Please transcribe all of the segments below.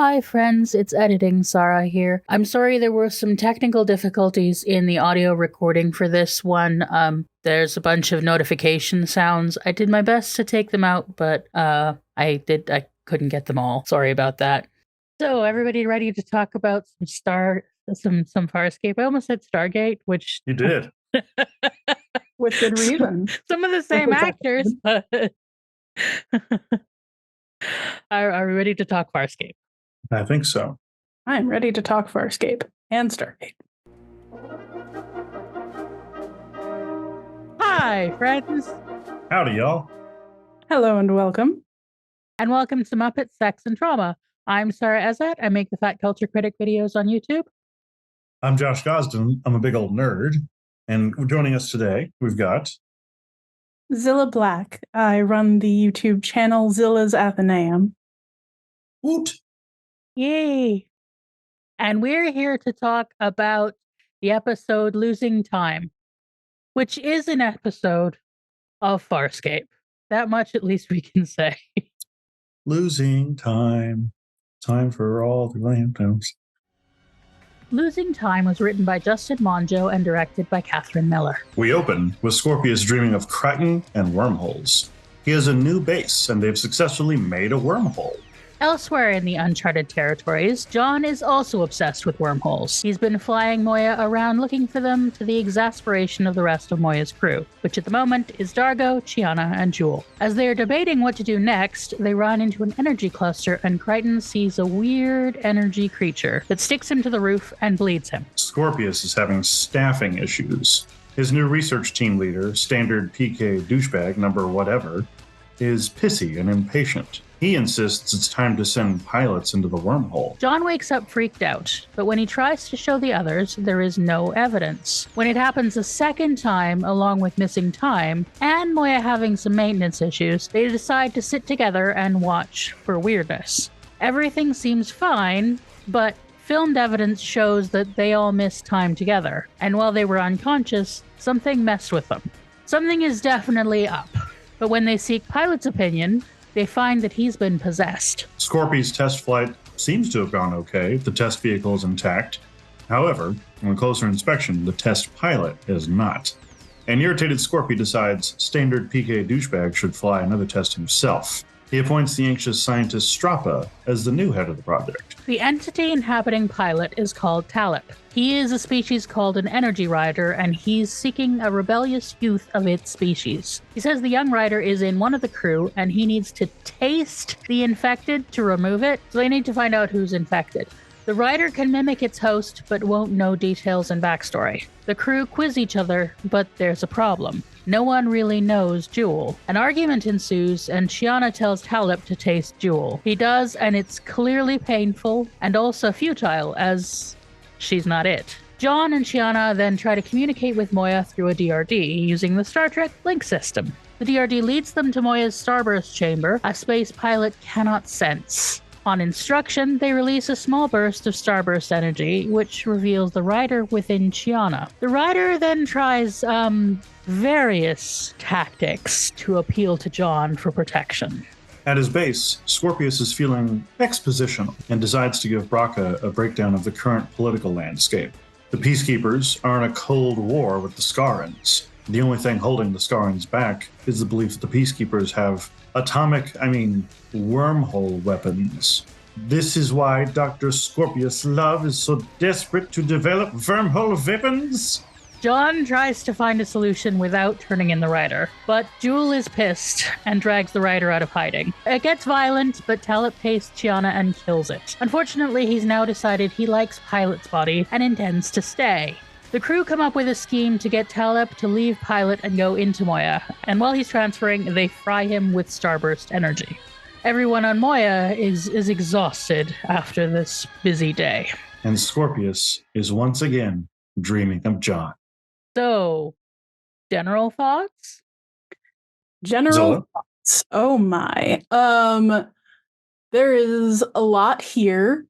Hi friends, it's editing Sara here. I'm sorry there were some technical difficulties in the audio recording for this one. There's a bunch of notification sounds. I did my best to take them out, but I couldn't get them all. Sorry about that. So everybody ready to talk about some Farscape? I almost said Stargate, which You did. With good reason. Some of the same actors, but are we ready to talk Farscape? I think so. I'm ready to talk Farscape and Stargate. Hi, friends. Howdy, y'all. Hello and welcome. And welcome to Muppet Sex and Trauma. I'm Sara Ezzat. I make the Fat Culture Critic videos on YouTube. I'm Josh Gosdin. I'm a big old nerd. And joining us today, we've got Zylla Black. I run the YouTube channel Zylla's Athenaeum. Woot. Yay. And we're here to talk about the episode Losing Time, which is an episode of Farscape. That much at least we can say. Losing time. Time for all the lanterns. Losing Time was written by Justin Monjo and directed by Catherine Miller. We open with Scorpius dreaming of Crichton and wormholes. He has a new base, and they've successfully made a wormhole. Elsewhere in the uncharted territories, John is also obsessed with wormholes. He's been flying Moya around looking for them to the exasperation of the rest of Moya's crew, which at the moment is Dargo, Chiana, and Jewel. As they are debating what to do next, they run into an energy cluster and Crichton sees a weird energy creature that sticks him to the roof and bleeds him. Scorpius is having staffing issues. His new research team leader, standard PK douchebag number whatever, is pissy and impatient. He insists it's time to send pilots into the wormhole. John wakes up freaked out, but when he tries to show the others, there is no evidence. When it happens a second time, along with missing time, and Moya having some maintenance issues, they decide to sit together and watch for weirdness. Everything seems fine, but filmed evidence shows that they all missed time together, and while they were unconscious, something messed with them. Something is definitely up, but when they seek Pilot's opinion, they find that he's been possessed. Scorpy's test flight seems to have gone okay. The test vehicle is intact. However, on closer inspection, the test pilot is not. An irritated Scorpy decides standard PK douchebag should fly another test himself. He appoints the anxious scientist Strappa as the new head of the project. The entity inhabiting Pilot is called Talip. He is a species called an energy rider, and he's seeking a rebellious youth of its species. He says the young rider is in one of the crew, and he needs to taste the infected to remove it, so they need to find out who's infected. The rider can mimic its host, but won't know details and backstory. The crew quiz each other, but there's a problem. No one really knows Jewel. An argument ensues, and Chiana tells Talip to taste Jewel. He does, and it's clearly painful, and also futile, as she's not it. John and Chiana then try to communicate with Moya through a DRD, using the Star Trek link system. The DRD leads them to Moya's starburst chamber, a space Pilot cannot sense. On instruction, they release a small burst of starburst energy, which reveals the rider within Chiana. The rider then tries, various tactics to appeal to John for protection. At his base, Scorpius is feeling expositional and decides to give Braca a breakdown of the current political landscape. The Peacekeepers are in a cold war with the Scarans. The only thing holding the Scarans back is the belief that the Peacekeepers have wormhole weapons. This is why Dr. Scorpius Love is so desperate to develop wormhole weapons. John tries to find a solution without turning in the rider, but Jewel is pissed and drags the rider out of hiding. It gets violent, but Talip tastes Chiana and kills it. Unfortunately, he's now decided he likes Pilot's body and intends to stay. The crew come up with a scheme to get Talip to leave Pilot and go into Moya, and while he's transferring, they fry him with starburst energy. Everyone on Moya is exhausted after this busy day. And Scorpius is once again dreaming of John. So, general thoughts? General thoughts. Oh my. There is a lot here.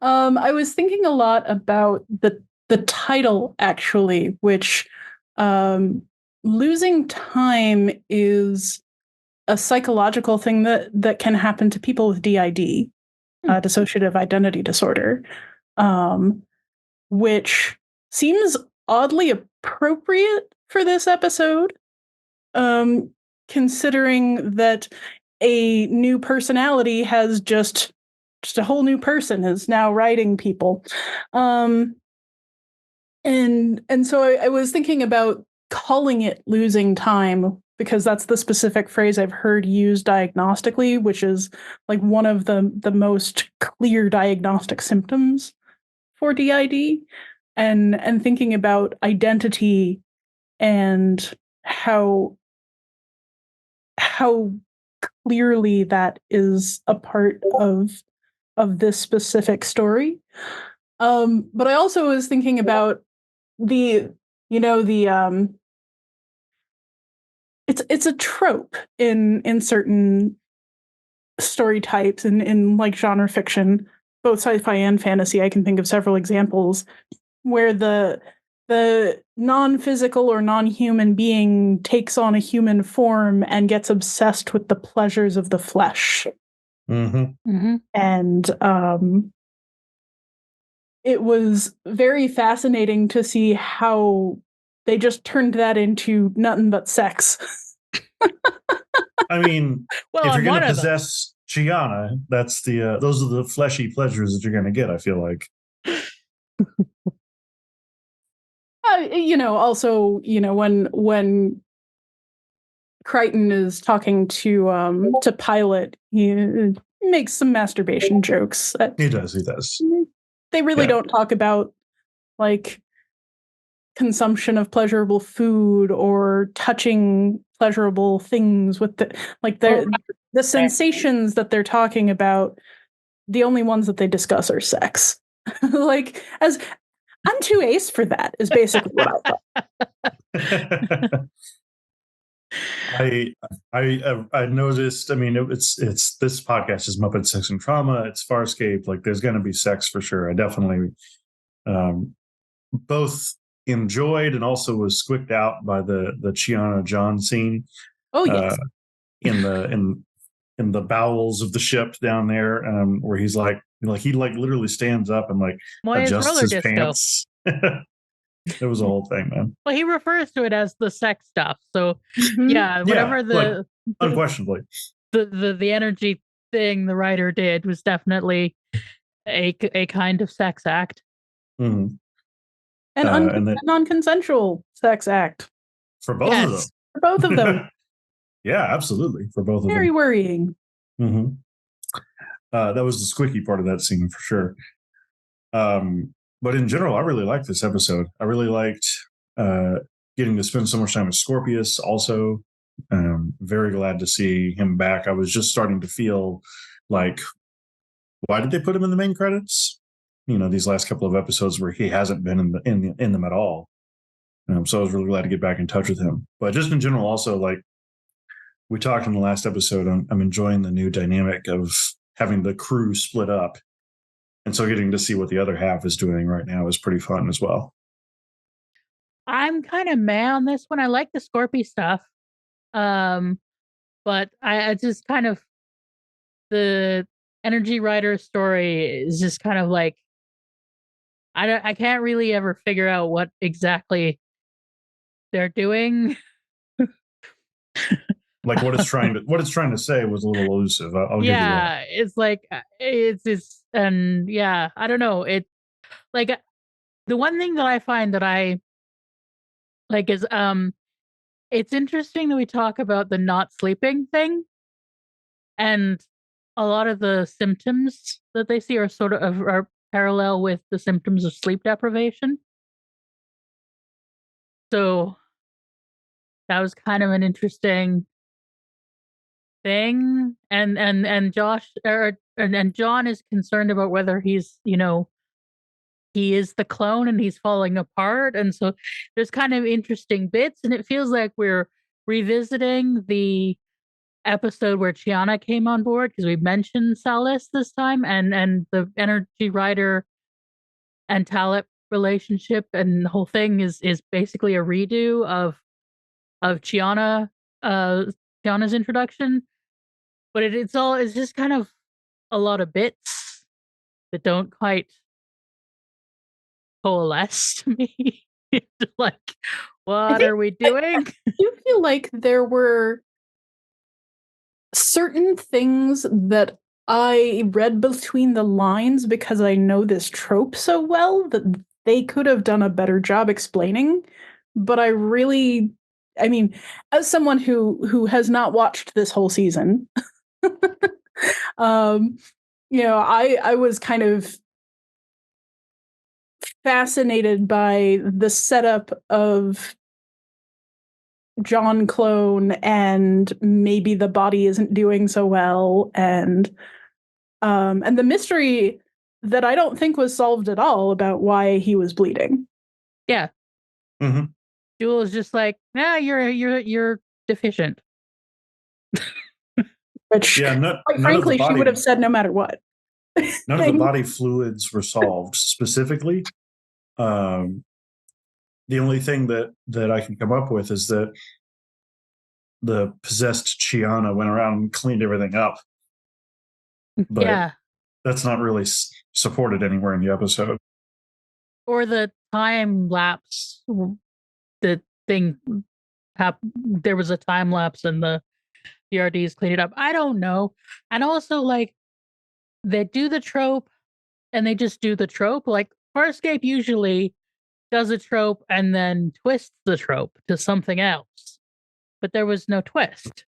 I was thinking a lot about the title actually, which losing time is a psychological thing that can happen to people with DID, dissociative identity disorder, which seems oddly appropriate for this episode, considering that a new personality has just a whole new person is now writing people. And so I was thinking about calling it losing time, because that's the specific phrase I've heard used diagnostically, which is like one of the most clear diagnostic symptoms for DID, and thinking about identity and how clearly that is a part of this specific story. But I also was thinking about it's a trope in certain story types in like genre fiction, both sci-fi and fantasy. I can think of several examples where the non-physical or non-human being takes on a human form and gets obsessed with the pleasures of the flesh. And it was very fascinating to see how they just turned that into nothing but sex. I mean, well, if you're going to possess Gianna, that's those are the fleshy pleasures that you're going to get, I feel like. Also, when Crichton is talking to Pilot, he makes some masturbation jokes. He does. They really don't talk about like consumption of pleasurable food or touching pleasurable things with the sensations that they're talking about. The only ones that they discuss are sex. Like, as I'm too ace for that is basically what I thought. I noticed. I mean, it's this podcast is Muppet Sex and Trauma. It's Farscape. Like, there's going to be sex for sure. I definitely both enjoyed and also was squicked out by the Chiana John scene. Oh yes, in the bowels of the ship down there, where he's like he literally stands up and like Moya's adjusts his disco. pants. It was a whole thing, man. Well, he refers to it as the sex stuff. So yeah, whatever unquestionably the energy thing the writer did was definitely a kind of sex act. Mm-hmm. And non-consensual sex act for both of them. For both of them. Yeah, absolutely. For both of them. Very worrying. Mm-hmm. That was the squeaky part of that scene for sure. But in general, I really liked this episode. I really liked getting to spend so much time with Scorpius. Also, very glad to see him back. I was just starting to feel like, why did they put him in the main credits? These last couple of episodes where he hasn't been in them at all. So I was really glad to get back in touch with him. But just in general, also, like we talked in the last episode, I'm enjoying the new dynamic of having the crew split up. And so getting to see what the other half is doing right now is pretty fun as well. I'm kind of meh on this one. I like the Scorpy stuff. But I just kind of, the energy rider story is just kind of like, I can't really ever figure out what exactly they're doing. Like what it's trying to say was a little elusive. I'll give you that. It's like and yeah, I don't know. It like the one thing that I find that I like is it's interesting that we talk about the not sleeping thing, and a lot of the symptoms that they see are sort of are parallel with the symptoms of sleep deprivation. So that was kind of an interesting thing, and Josh and John is concerned about whether he's he is the clone and he's falling apart, and so there's kind of interesting bits, and it feels like we're revisiting the episode where Chiana came on board, because we mentioned Salis this time, and the energy rider and Talit relationship, and the whole thing is basically a redo of Chiana Tiana's introduction, but it's just kind of a lot of bits that don't quite coalesce to me. Like, what are we doing? I do feel like there were certain things that I read between the lines because I know this trope so well that they could have done a better job explaining. But I mean, as someone who has not watched this whole season, I was kind of fascinated by the setup of John clone and maybe the body isn't doing so well and the mystery that I don't think was solved at all about why he was bleeding. Yeah. Mm-hmm. Jewel is just like, nah, you're deficient. Which, quite frankly, she would have said no matter what. None of the body fluids were solved specifically. The only thing that I can come up with is that the possessed Chiana went around and cleaned everything up. But yeah, that's not really supported anywhere in the episode. Or the time lapse. The thing there was a time lapse and the DRDs cleaned it up. I don't know. And also, like, they do the trope and they just do the trope. Like, Farscape usually does a trope and then twists the trope to something else. But there was no twist.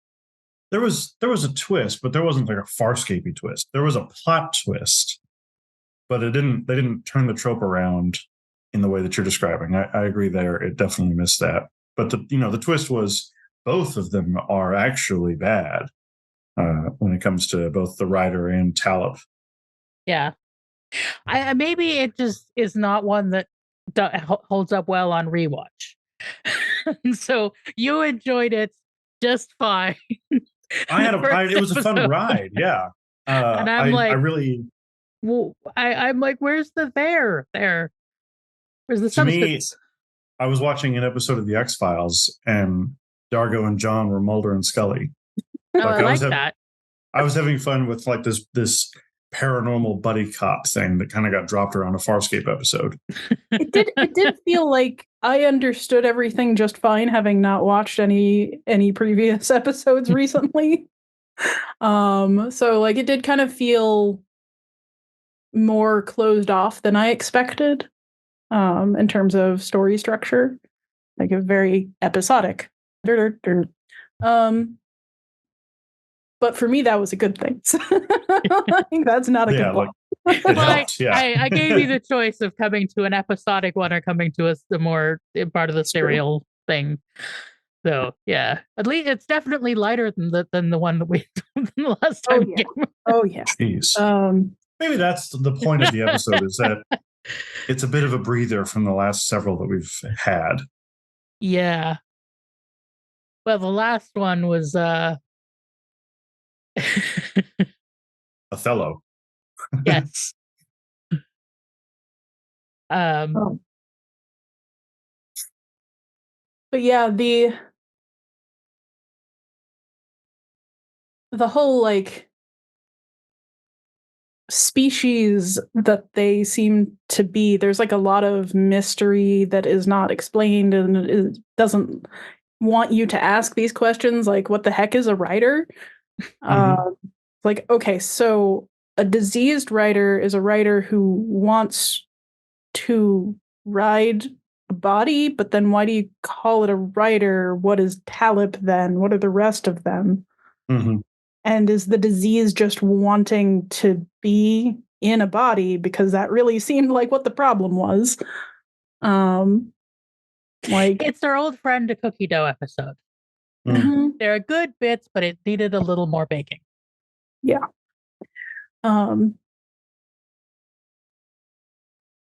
There was a twist, but there wasn't like a Farscapey twist. There was a plot twist, but they didn't turn the trope around in the way that you're describing. I agree there. It definitely missed that. But the twist was both of them are actually bad when it comes to both the writer and Talib. Yeah. I maybe it just is not one that holds up well on rewatch. So you enjoyed it just fine. It was a fun ride. Yeah. And I really. Well, I'm like, where's the there? Where's the substance? Me, I was watching an episode of The X-Files and Dargo and John were Mulder and Scully. I like that. I was having fun with like this paranormal buddy cop thing that kind of got dropped around a Farscape episode. It did feel like I understood everything just fine, having not watched any previous episodes recently. So like it did kind of feel more closed off than I expected, in terms of story structure, like a very episodic. But for me, that was a good thing. I think that's not a good one. I gave you the choice of coming to an episodic one or coming to the more part of the serial thing. So yeah, at least it's definitely lighter than the one that we the last time. Oh yeah. Jeez. Maybe that's the point of the episode is that it's a bit of a breather from the last several that we've had. Yeah. Well, the last one was Othello. Yes. But yeah, the whole like species that they seem to be, there's like a lot of mystery that is not explained, and it doesn't want you to ask these questions like, what the heck is a writer? Like, okay, so a diseased writer is a writer who wants to ride a body, but then why do you call it a writer? What is Talib then? What are the rest of them? And is the disease just wanting to be in a body? Because that really seemed like what the problem was. Like, it's their old friend, a cookie dough episode. There are good bits, but it needed a little more baking. Yeah.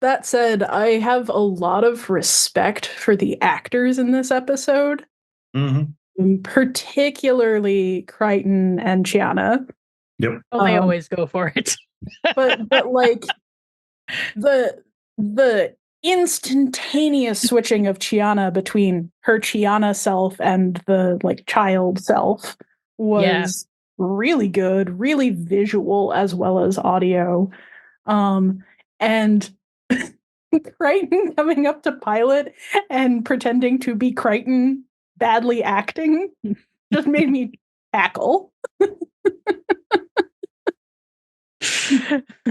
That said, I have a lot of respect for the actors in this episode. Particularly Crichton and Chiana. Yep. Well, they always go for it. but like the instantaneous switching of Chiana between her Chiana self and the like child self was really good, really visual as well as audio. And Crichton coming up to Pilot and pretending to be Crichton badly acting just made me cackle.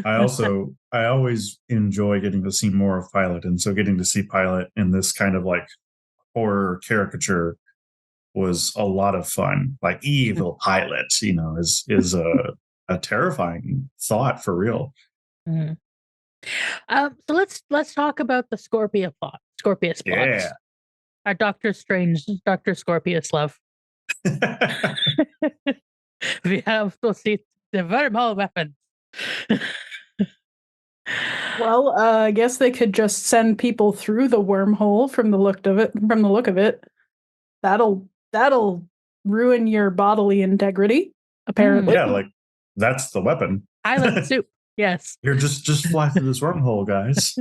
I always enjoy getting to see more of Pilot, and so getting to see Pilot in this kind of like horror caricature was a lot of fun. Like evil Pilot, is a terrifying thought for real. Mm-hmm. So let's talk about the Scorpius plot. Yeah. Our Doctor Strange, Doctor Scorpius love. We have to see the wormhole weapons. Well, I guess they could just send people through the wormhole from the look of it. That'll ruin your bodily integrity, apparently. Yeah, like that's the weapon. Pilot soup. Yes. Here, just fly through this wormhole, guys.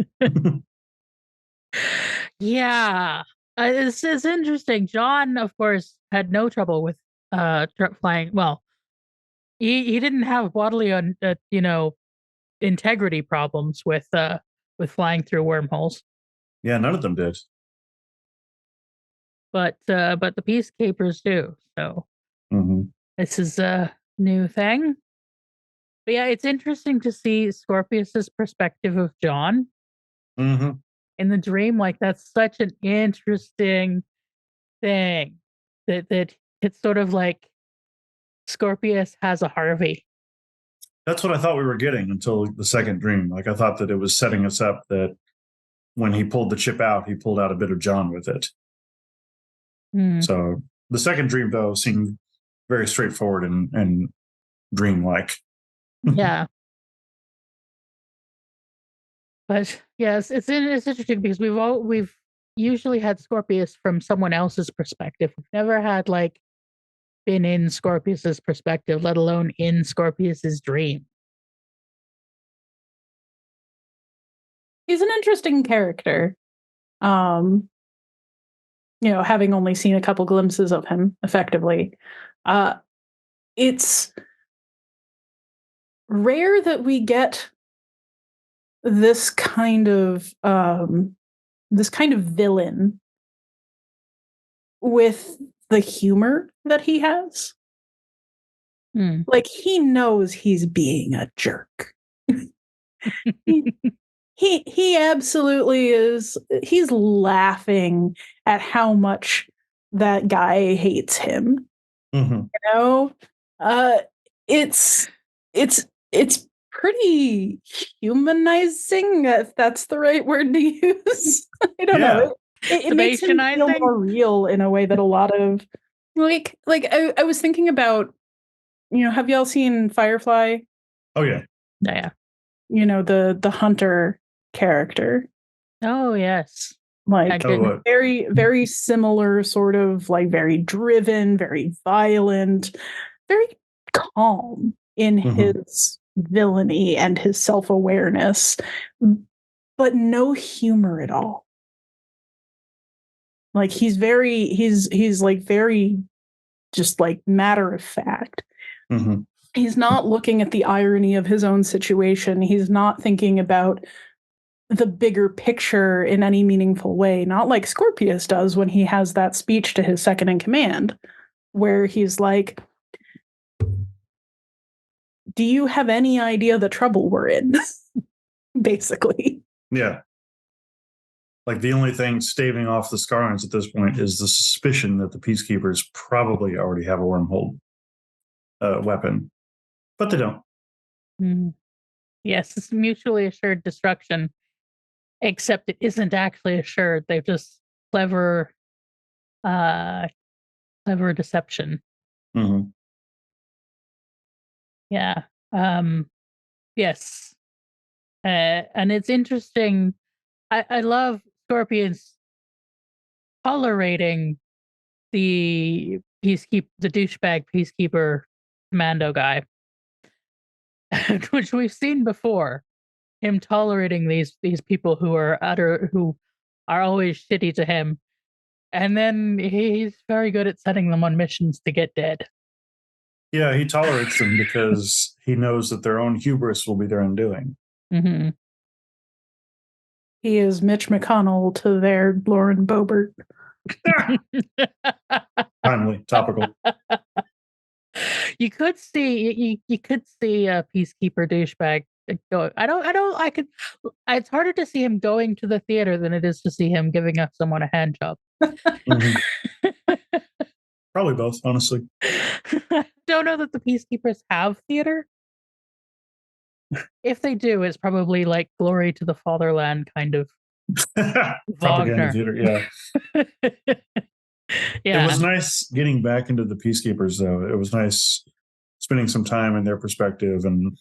Yeah. It's interesting. John, of course, had no trouble with flying. Well, he didn't have bodily integrity problems with flying through wormholes. Yeah, none of them did. But the Peacekeepers do. So This is a new thing. But yeah, it's interesting to see Scorpius's perspective of John in the dream. Like, that's such an interesting thing that it's sort of like Scorpius has a Harvey. That's what I thought we were getting until the second dream. Like, I thought that it was setting us up that when he pulled the chip out, he pulled out a bit of John with it. So the second dream, though, seemed very straightforward and dreamlike. Yeah. But yes, it's interesting because we've usually had Scorpius from someone else's perspective. We've never had been in Scorpius's perspective, let alone in Scorpius's dream. He's an interesting character. Having only seen a couple glimpses of him effectively. It's rare that we get this kind of villain with the humor that he has. Like, he knows he's being a jerk. He absolutely is. He's laughing at how much that guy hates him. It's pretty humanizing, if that's the right word to use. I don't know. It makes him feel more real in a way that a lot of I was thinking about, have y'all seen Firefly? Oh yeah. Yeah. The hunter character. Oh yes. Very, very similar, sort of very driven, very violent, very calm in his villainy and his self-awareness, but no humor at all. He's very just matter of fact. He's not looking at the irony of his own situation. He's not thinking about the bigger picture in any meaningful way, not like Scorpius does when he has that speech to his second in command, where he's like, do you have any idea the trouble we're in? Basically. Yeah. The only thing staving off the Scarlings at this point is the suspicion that the Peacekeepers probably already have a wormhole weapon, but they don't. Yes, it's mutually assured destruction, except it isn't actually assured. They've just clever deception. Yeah. Yes. And it's interesting. I love Scorpions tolerating the douchebag peacekeeper commando guy, which we've seen before. Him tolerating these people who are always shitty to him, and then he's very good at setting them on missions to get dead. Yeah, he tolerates them because he knows that their own hubris will be their undoing. Mm-hmm. He is Mitch McConnell to their Lauren Boebert. Timely, topical. You could see a peacekeeper douchebag go. I could. It's harder to see him going to the theater than it is to see him giving up someone a hand job. Probably both, honestly. Don't know that the peacekeepers have theater. If they do, it's probably like Glory to the Fatherland kind of Propaganda Wagner. theater, yeah. Yeah. It was nice getting back into the peacekeepers, though. It was nice spending some time in their perspective and,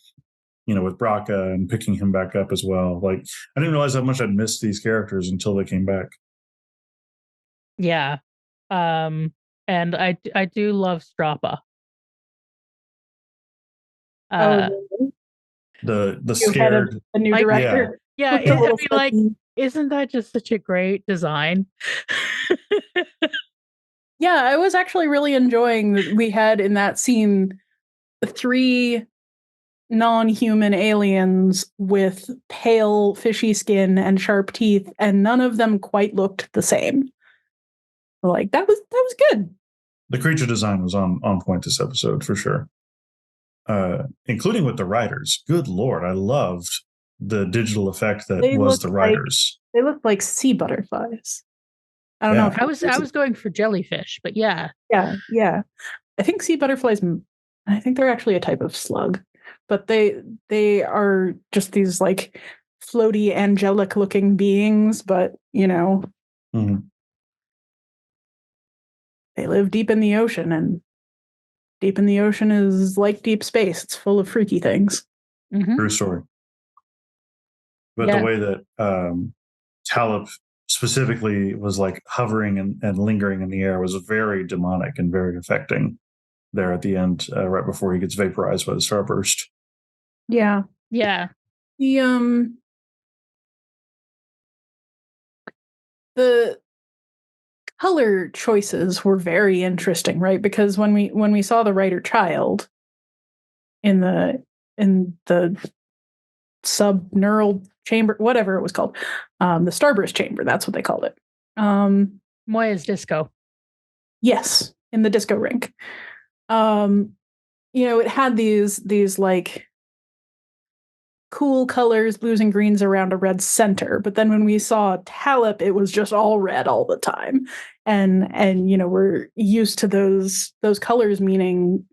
with Braca and picking him back up as well. Like, I didn't realize how much I'd missed these characters until they came back. Yeah. And I do love Strappa. The scared, the new director. Yeah, isn't that just such a great design? Yeah, I was actually really enjoying that we had in that scene 3 non-human aliens with pale, fishy skin and sharp teeth, and none of them quite looked the same. Like that was good. The creature design was on point this episode for sure. Including with the riders. Good Lord, I loved the digital effect that was the riders. They looked like sea butterflies. I don't know if I was going for jellyfish, but yeah. Yeah. I think sea butterflies, I think they're actually a type of slug, but they are just these like floaty angelic looking beings, but Mm-hmm. They live deep in the ocean, and deep in the ocean is like deep space. It's full of freaky things. Mm-hmm. True story. But the way that Talib specifically was like hovering and lingering in the air was very demonic and very affecting there at the end, right before he gets vaporized by the starburst. Yeah. The color choices were very interesting, right? Because when we saw the writer child in the subneural chamber, whatever it was called, the starburst chamber, that's what they called it. Moya's disco. Yes, in the disco rink. It had these like cool colors, blues and greens around a red center. But then when we saw Talib, it was just all red all the time. And we're used to those colors meaning,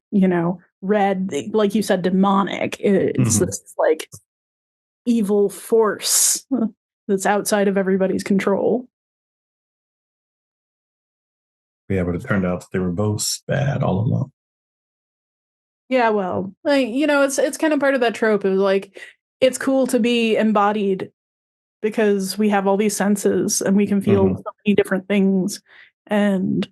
red, like you said, demonic. It's this like evil force that's outside of everybody's control. Yeah, but it turned out that they were both bad all along. Yeah, well, it's kind of part of that trope of like, it's cool to be embodied because we have all these senses and we can feel so many different things, and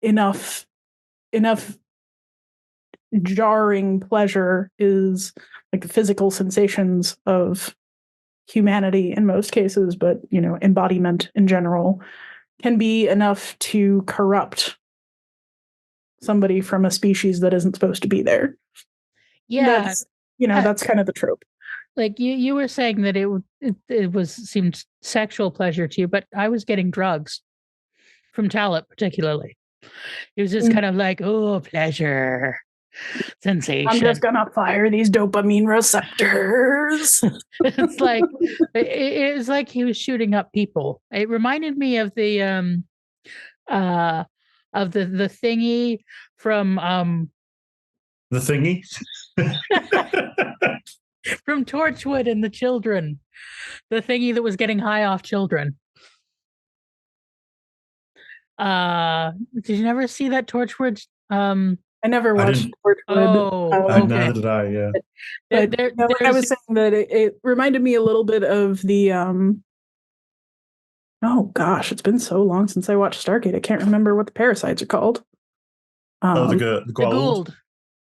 enough jarring pleasure is like the physical sensations of humanity in most cases, but embodiment in general can be enough to corrupt somebody from a species that isn't supposed to be there. Yeah, that's kind of the trope. Like you were saying that it seemed sexual pleasure to you, but I was getting drugs from Talib particularly. It was just kind of like, oh, pleasure, sensation. I'm just gonna fire these dopamine receptors. It's like it was like he was shooting up people. It reminded me of the thingy from the thingy from Torchwood and the children, the thingy that was getting high off children. Did you never see that Torchwood? I never watched Torchwood. Oh, okay. Neither did I. Yeah. But I was saying that it reminded me a little bit of the oh gosh, it's been so long since I watched Stargate. I can't remember what the parasites are called. The Goa'uld.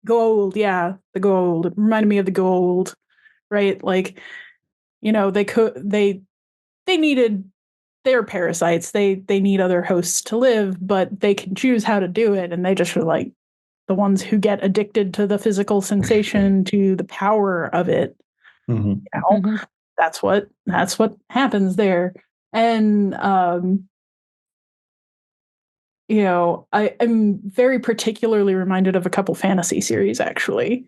Goa'uld, yeah, the Goa'uld. It reminded me of the Goa'uld, right? Like, they needed they're parasites. They need other hosts to live, but they can choose how to do it, and they just are like the ones who get addicted to the physical sensation, to the power of it. Mm-hmm. You know, that's what happens there. And you know, I'm very particularly reminded of a couple fantasy series, actually.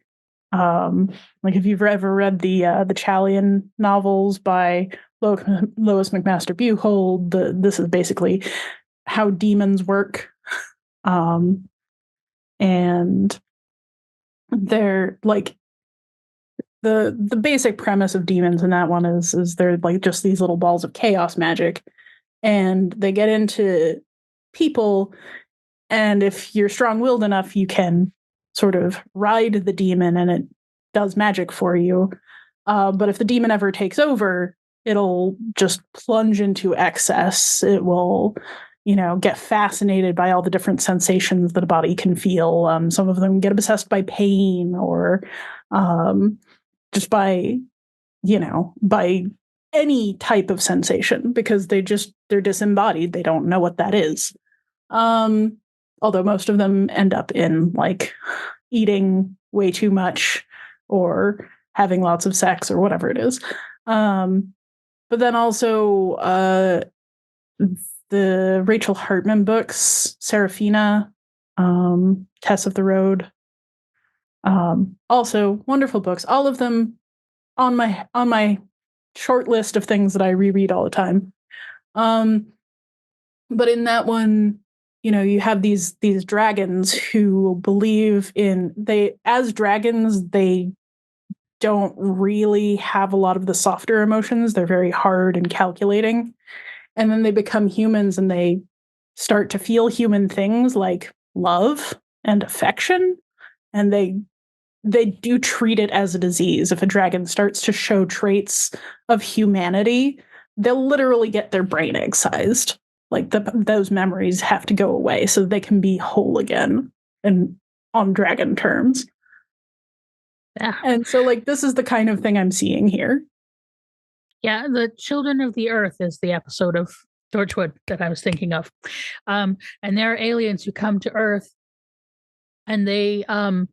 Like if you've ever read the Chalian novels by Lois McMaster Buchhold, this is basically how demons work. And they're like the basic premise of demons in that one is they're like just these little balls of chaos magic, and they get into people, and if you're strong-willed enough, you can sort of ride the demon and it does magic for you. But if the demon ever takes over, it'll just plunge into excess. It will, you know, get fascinated by all the different sensations that a body can feel. Some of them get obsessed by pain, or just by, you know, by any type of sensation, because they're disembodied. They don't know what that is. Although most of them end up in like eating way too much or having lots of sex or whatever it is. But then also the Rachel Hartman books, Serafina, Tess of the Road. Also wonderful books. All of them on my short list of things that I reread all the time. But in that one, you know, you have these dragons who believe in as dragons, they don't really have a lot of the softer emotions. They're very hard and calculating. And then they become humans and they start to feel human things like love and affection. And they do treat it as a disease. If a dragon starts to show traits of humanity, they'll literally get their brain excised. Like those memories have to go away so they can be whole again and on dragon terms. Yeah. And so like this is the kind of thing I'm seeing here. Yeah, the Children of the Earth is the episode of Torchwood that I was thinking of. And there are aliens who come to Earth, and they are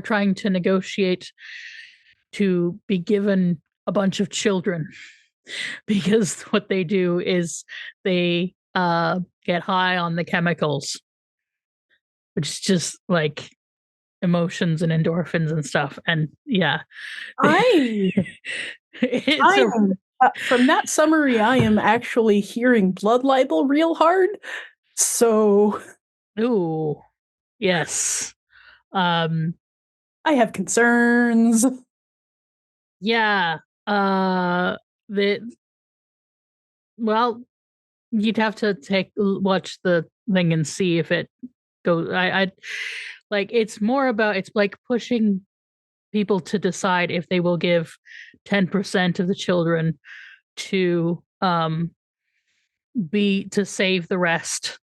trying to negotiate to be given a bunch of children, because what they do is they get high on the chemicals, which is just like emotions and endorphins and stuff. And yeah, from that summary, I am actually hearing blood libel real hard. So, ooh, yes. I have concerns. Yeah. Well, you'd have to watch the thing and see if it goes. I like, it's more about, it's like pushing people to decide if they will give 10% of the children to save the rest.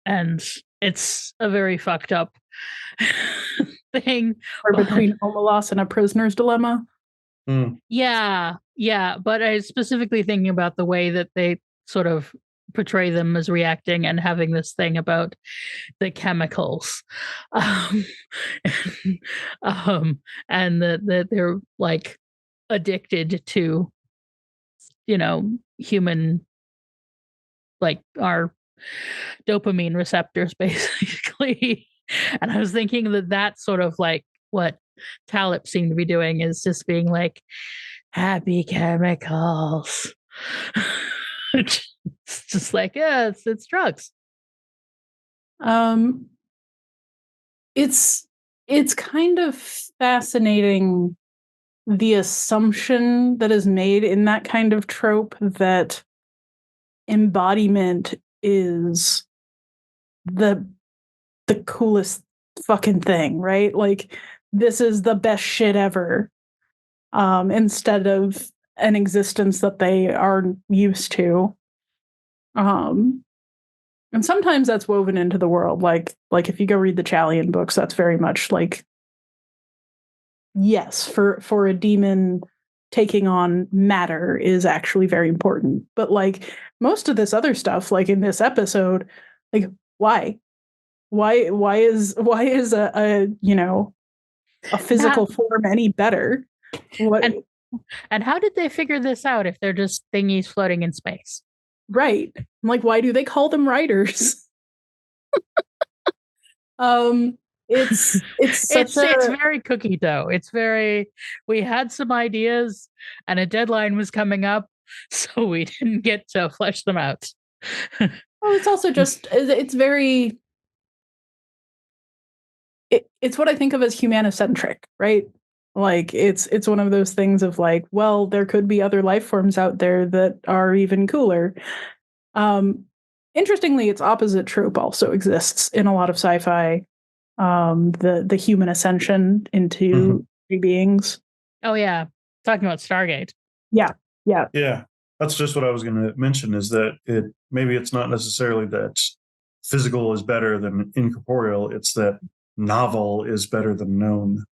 And it's a very fucked up thing. Or between Omelas and A Prisoner's Dilemma. Yeah, but I was specifically thinking about the way that they sort of portray them as reacting and having this thing about the chemicals, and that they're like addicted to, you know, human, like our dopamine receptors, basically. And I was thinking that that's sort of like what Talip seemed to be doing, is just being like, happy chemicals. It's just like, yeah, it's drugs. It's kind of fascinating, the assumption that is made in that kind of trope, that embodiment is the coolest fucking thing, right? Like, this is the best shit ever, instead of an existence that they are used to. And sometimes that's woven into the world. Like if you go read the Chalian books, that's very much like, yes, for a demon taking on matter is actually very important. But like most of this other stuff, like in this episode, like why is a physical form any better? What and how did they figure this out if they're just thingies floating in space? Right. Like, why do they call them writers? It's very cookie dough. It's very, we had some ideas and a deadline was coming up, so we didn't get to flesh them out. Well, it's also just, it's very, it's what I think of as humanocentric, right? Like it's one of those things of like, well, there could be other life forms out there that are even cooler. Interestingly, its opposite trope also exists in a lot of sci-fi. The human ascension into free beings. Oh yeah, talking about Stargate. Yeah. That's just what I was going to mention. Is that maybe it's not necessarily that physical is better than incorporeal. It's that novel is better than known.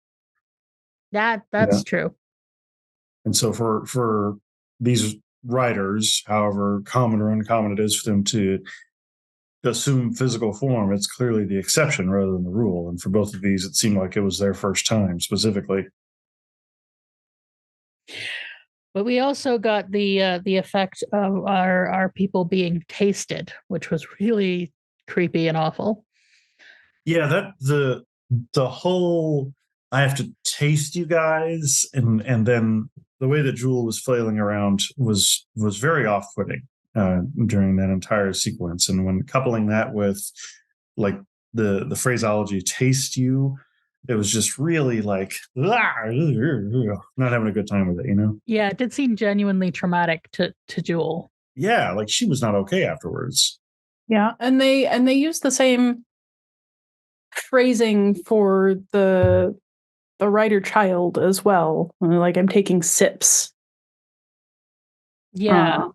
That's true. And so for these writers, however common or uncommon it is for them to assume physical form, it's clearly the exception rather than the rule. And for both of these, it seemed like it was their first time specifically. But we also got the effect of our people being tasted, which was really creepy and awful. Yeah, that the whole I have to taste you guys, and then the way that Jewel was flailing around was very off-putting during that entire sequence. And when coupling that with like the phraseology "taste you," it was just really like not having a good time with it, you know? Yeah, it did seem genuinely traumatic to Jewel. Yeah, like she was not okay afterwards. Yeah, and they used the same phrasing for the writer child as well. Like, I'm taking sips. Yeah.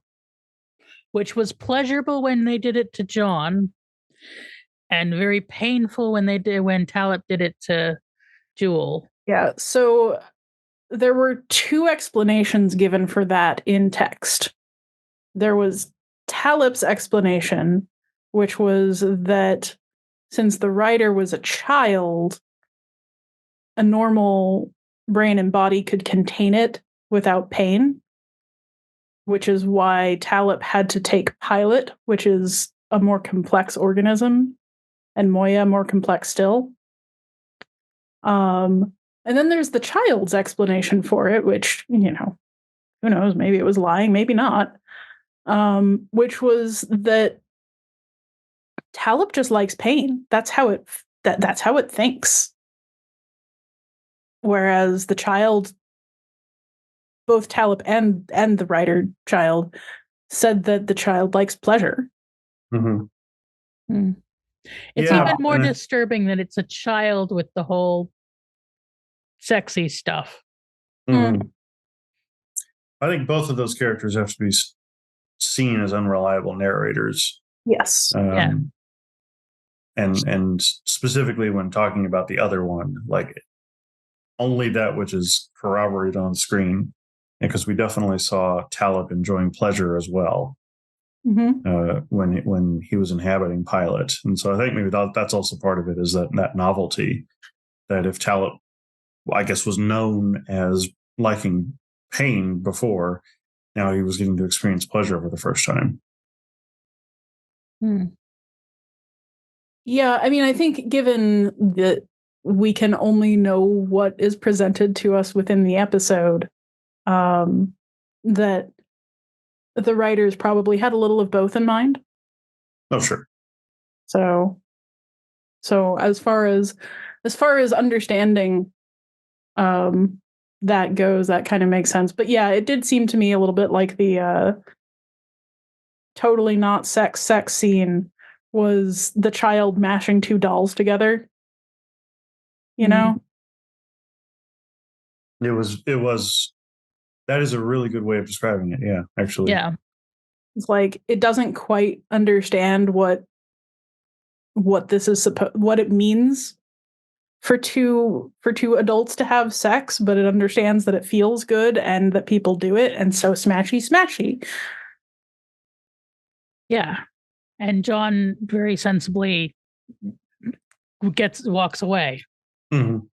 Which was pleasurable when they did it to John, and very painful when Talip did it to Jewel. Yeah, so there were two explanations given for that in text. There was Talip's explanation, which was that since the writer was a child, a normal brain and body could contain it without pain, which is why Talip had to take Pilot, which is a more complex organism, and Moya more complex still. And then there's the child's explanation for it, which, who knows, maybe it was lying, maybe not. Which was that Talip just likes pain. That's how it thinks. Whereas the child, both Talip and the writer child, said that the child likes pleasure. Mm-hmm. It's even more disturbing that it's a child with the whole sexy stuff. Mm-hmm. I think both of those characters have to be seen as unreliable narrators. Yes. And specifically when talking about the other one, like only that which is corroborated on screen, because we definitely saw Talip enjoying pleasure as well. When he was inhabiting Pilot. And so I think maybe that's also part of it, is that novelty, that if Talip, I guess, was known as liking pain before, now he was getting to experience pleasure for the first time. Yeah, I mean, I think given that we can only know what is presented to us within the episode, that the writers probably had a little of both in mind. Oh, sure. So as far as understanding that goes, that kind of makes sense. But yeah, it did seem to me a little bit like the totally not sex scene was the child mashing two dolls together. It was that is a really good way of describing it. Yeah, actually. Yeah. It's like it doesn't quite understand what this is what it means for two adults to have sex, but it understands that it feels good and that people do it, and so smashy. Yeah. And John very sensibly walks away. Mm-hmm.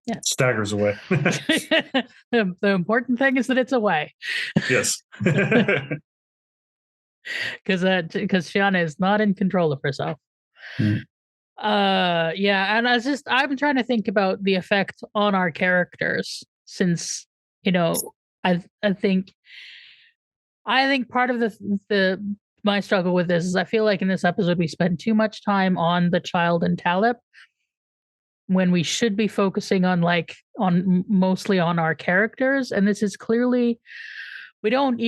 Yeah. Staggers away. The important thing is that it's away. Yes. Because Shiana is not in control of herself. Mm. Yeah, and I'm trying to think about the effect on our characters, since I think part of my struggle with this is I feel like in this episode we spent too much time on the child and Talib when we should be focusing on mostly on our characters, and this is clearly we don't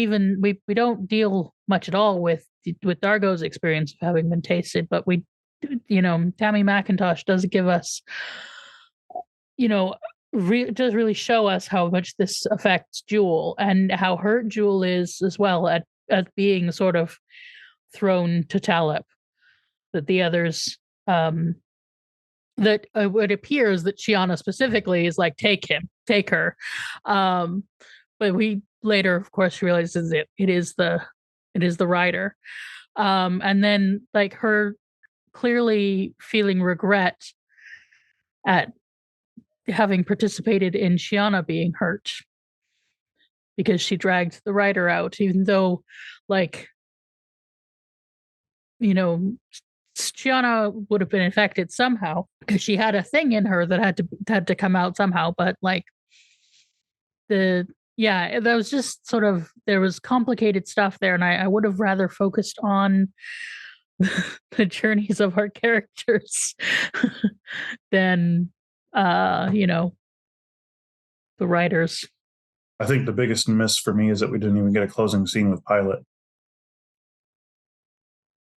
deal much at all with Dargo's experience of having been tasted, but we Tammy McIntosh does give us does really show us how much this affects Jewel and how hurt Jewel is as well at being sort of thrown to Talib, that the others that it appears that Shiana specifically is like, take her, but we later of course realizes it is the writer, and then like her clearly feeling regret at having participated in Shiana being hurt because she dragged the writer out, even though Shiana would have been infected somehow because she had a thing in her that had to come out somehow. But that was just sort of, there was complicated stuff there, and I would have rather focused on the journeys of our characters than the writers. I think the biggest miss for me is that we didn't even get a closing scene with Pilot.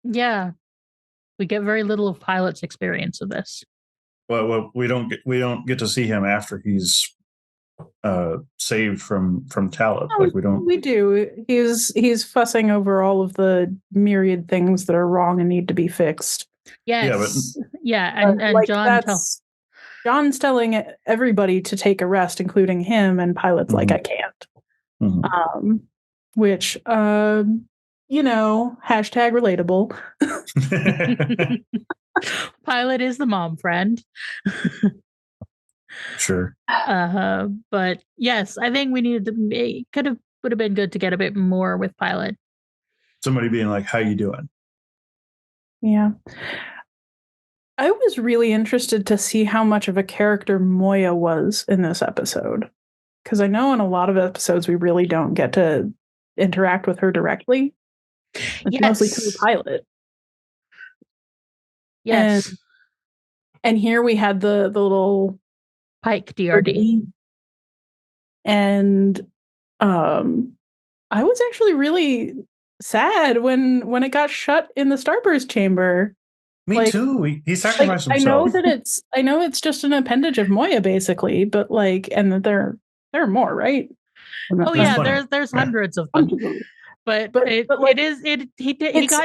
Yeah. We get very little of Pilot's experience of this. Well, we don't get to see him after he's saved from Talib. No, we do. He's fussing over all of the myriad things that are wrong and need to be fixed. Yes. And John's telling everybody to take a rest, including him, and Pilot's like, I can't. Mm-hmm. Which #relatable. Pilot is the mom friend. Sure. But yes, I think we needed to. Would have been good to get a bit more with Pilot. Somebody being like, "How you doing?" Yeah. I was really interested to see how much of a character Moya was in this episode, because I know in a lot of episodes we really don't get to interact with her directly. It's mostly through Pilot. Yes. And here we had the little Pike DRD. And I was actually really sad when it got shut in the Starburst chamber. Me too. He sacrificed himself. I know it's just an appendage of Moya basically, but and that there are more, right? Oh yeah, there's hundreds of them. But he got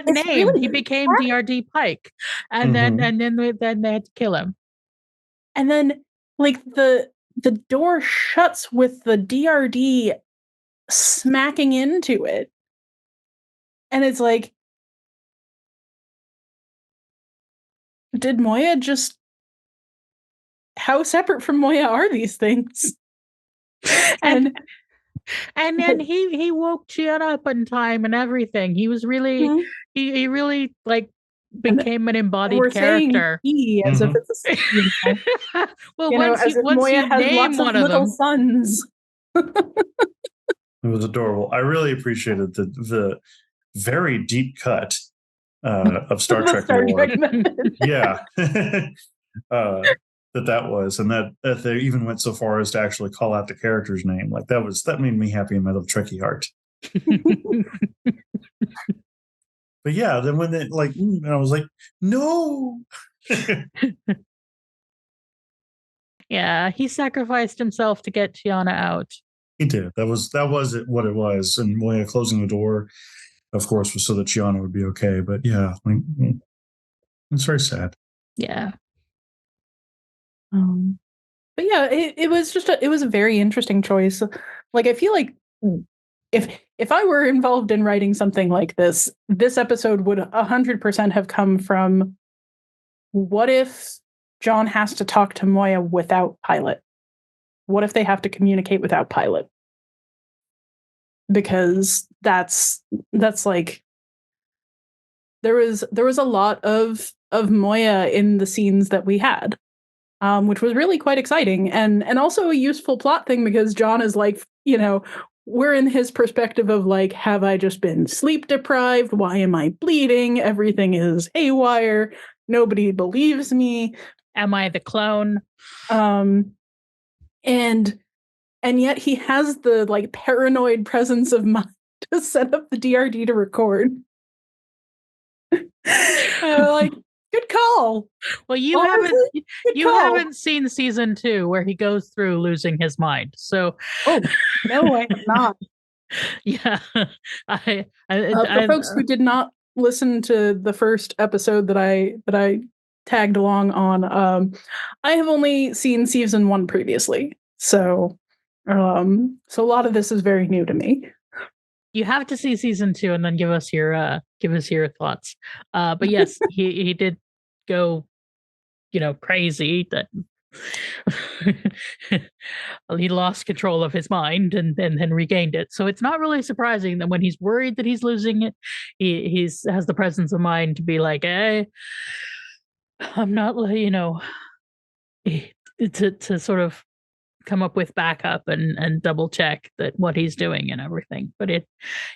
named. Really, he became DRD Pike, and then they had to kill him. And then the door shuts with the DRD smacking into it, and it's like, did Moya just? How separate from Moya are these things? And then he woke Shiana up in time and everything. He was really he really became an embodied character. As if it's well, once Moya you has name lots one of of them, sons. It was adorable. I really appreciated the very deep cut of Star Trek lore. Yeah. that was, and that they even went so far as to actually call out the character's name. That made me happy in my little Trekkie heart. But yeah, then when they and I was like, no. Yeah, he sacrificed himself to get Shiana out. He did. That was what it was. And Moya closing the door, of course, was so that Shiana would be okay. But yeah, it's very sad. Yeah. But yeah, it was just it was a very interesting choice. Like, I feel like if I were involved in writing something like this episode would 100% have come from, what if John has to talk to Moya without Pilot? What if they have to communicate without Pilot? Because that's like, there was a lot of Moya in the scenes that we had, which was really quite exciting, and also a useful plot thing, because John is like, we're in his perspective of like, have I just been sleep deprived? Why am I bleeding? Everything is haywire. Nobody believes me. Am I the clone? And yet he has the like paranoid presence of mind to set up the DRD to record. Like, good call. Well, you haven't seen season 2 where he goes through losing his mind. So, no, I have not. Yeah, for folks who did not listen to the first episode that I tagged along on, I have only seen season 1 previously, so a lot of this is very new to me. You have to see season 2 and then give us your thoughts. But yes, he did go, crazy. That he lost control of his mind and then regained it. So it's not really surprising that when he's worried that he's losing it, he has the presence of mind to be like, hey, I'm not, to sort of come up with backup and double check that what he's doing and everything. But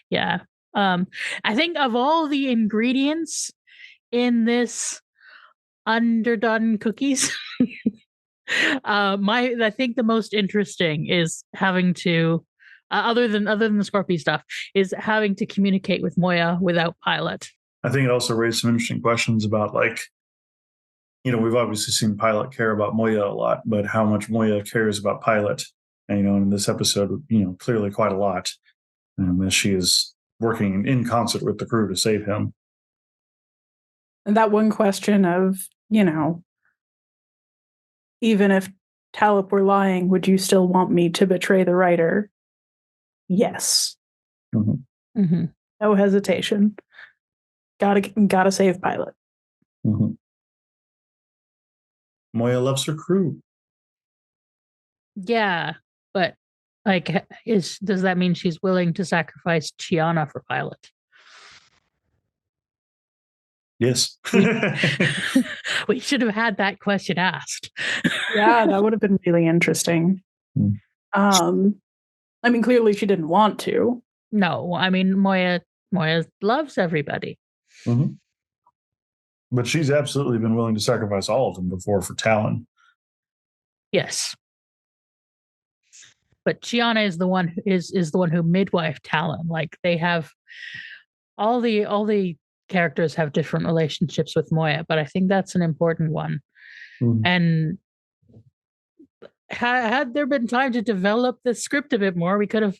I think of all the ingredients in this underdone cookies, I think the most interesting is having to, other than the Scorpy stuff, is having to communicate with Moya without Pilot. I think it also raised some interesting questions about, like, we've obviously seen Pilot care about Moya a lot, but how much Moya cares about Pilot. And, in this episode, clearly quite a lot. As she is working in concert with the crew to save him. And that one question of, even if Talip were lying, would you still want me to betray the writer? Yes. Mm-hmm. Mm-hmm. No hesitation. Gotta save Pilot. Mm-hmm. Moya loves her crew. Yeah, but like, does that mean she's willing to sacrifice Chiana for Pilot? Yes. We should have had that question asked. Yeah, that would have been really interesting. I mean, clearly she didn't want to. No, I mean, Moya loves everybody. Mm-hmm. But she's absolutely been willing to sacrifice all of them before for Talon. Yes. But Chiana is the one who midwife Talon. Like, they have all the characters have different relationships with Moya, but I think that's an important one. Mm-hmm. And had there been time to develop the script a bit more, we could have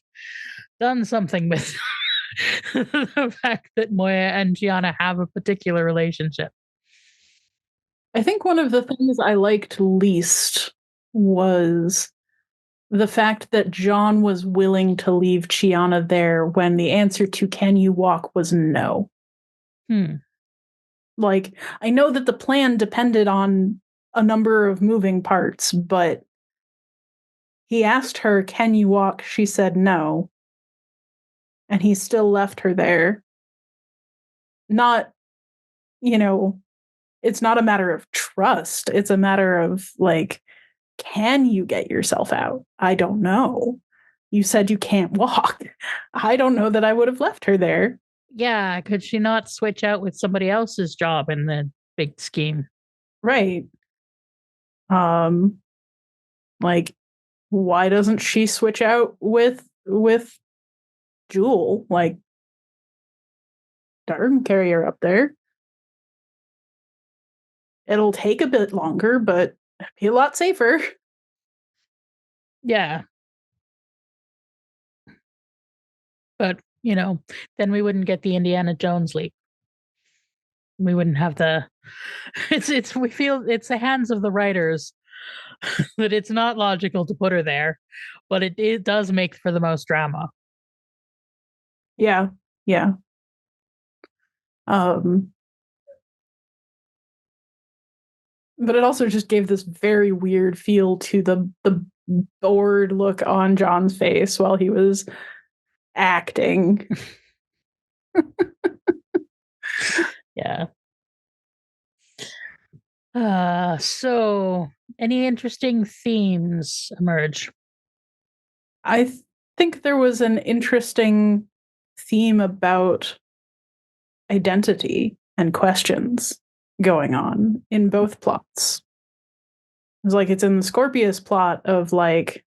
done something with the fact that Moya and Chiana have a particular relationship. I think one of the things I liked least was the fact that John was willing to leave Chiana there when the answer to "can you walk" was no. Like, I know that the plan depended on a number of moving parts, but he asked her, "Can you walk?" She said no. And he still left her there. Not, it's not a matter of trust. It's a matter of, like, can you get yourself out? I don't know. You said you can't walk. I don't know that I would have left her there. Yeah, could she not switch out with somebody else's job in the big scheme? Right. Like, why doesn't she switch out with Jewel? Like, darn, carry her up there. It'll take a bit longer, but be a lot safer. Yeah. But, then we wouldn't get the Indiana Jones leak. We wouldn't have we feel it's the hands of the writers that it's not logical to put her there, but it does make for the most drama. Yeah. But it also just gave this very weird feel to the bored look on John's face while he was acting. Yeah. So any interesting themes emerge? I think there was an interesting theme about identity and questions going on in both plots. It's like it's in the Scorpius plot of like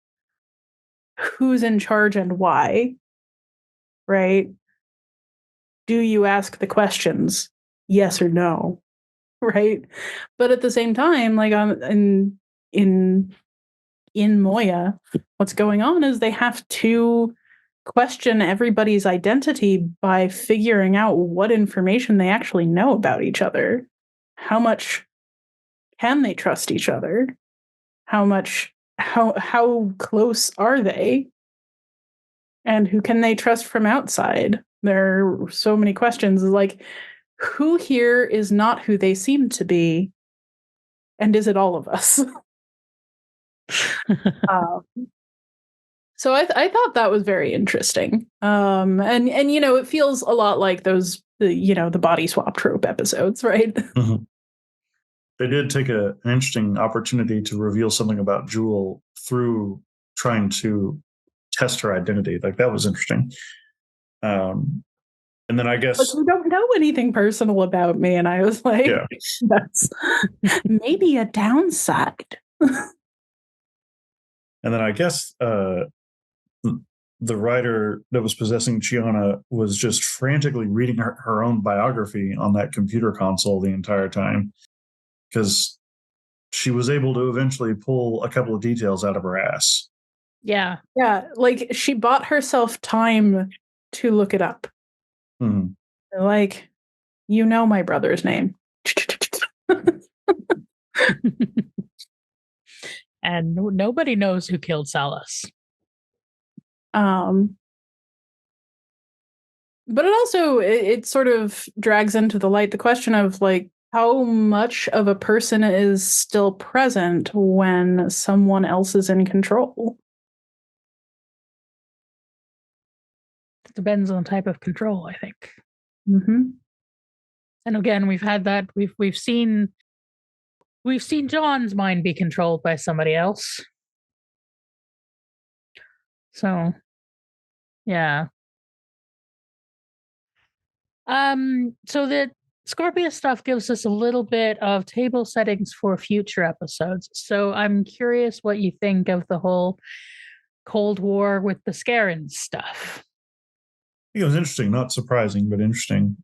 who's in charge and why, right? Do you ask the questions, yes or no, right? But at the same time, like in Moya, what's going on is they have to question everybody's identity by figuring out what information they actually know about each other. How much can they trust each other? How close are they? And who can they trust from outside? There are so many questions like who here is not who they seem to be? And is it all of us? So I thought that was very interesting. And it feels a lot like those the body swap trope episodes, right? Mm-hmm. They did take an interesting opportunity to reveal something about Jewel through trying to test her identity. Like that was interesting. And then I guess you don't know anything personal about me, and I was like, yeah. That's maybe a downside. And then I guess the writer that was possessing Chiana was just frantically reading her own biography on that computer console the entire time because she was able to eventually pull a couple of details out of her ass. Yeah. Like she bought herself time to look it up. Mm-hmm. Like, my brother's name. And nobody knows who killed Salas. But it also it sort of drags into the light the question of like how much of a person is still present when someone else is in control. It depends on the type of control, I think. Mm-hmm. And again, we've had that. We've seen John's mind be controlled by somebody else. So, yeah. So the Scorpius stuff gives us a little bit of table settings for future episodes. So I'm curious what you think of the whole Cold War with the Scarans stuff. I think it was interesting, not surprising, but interesting.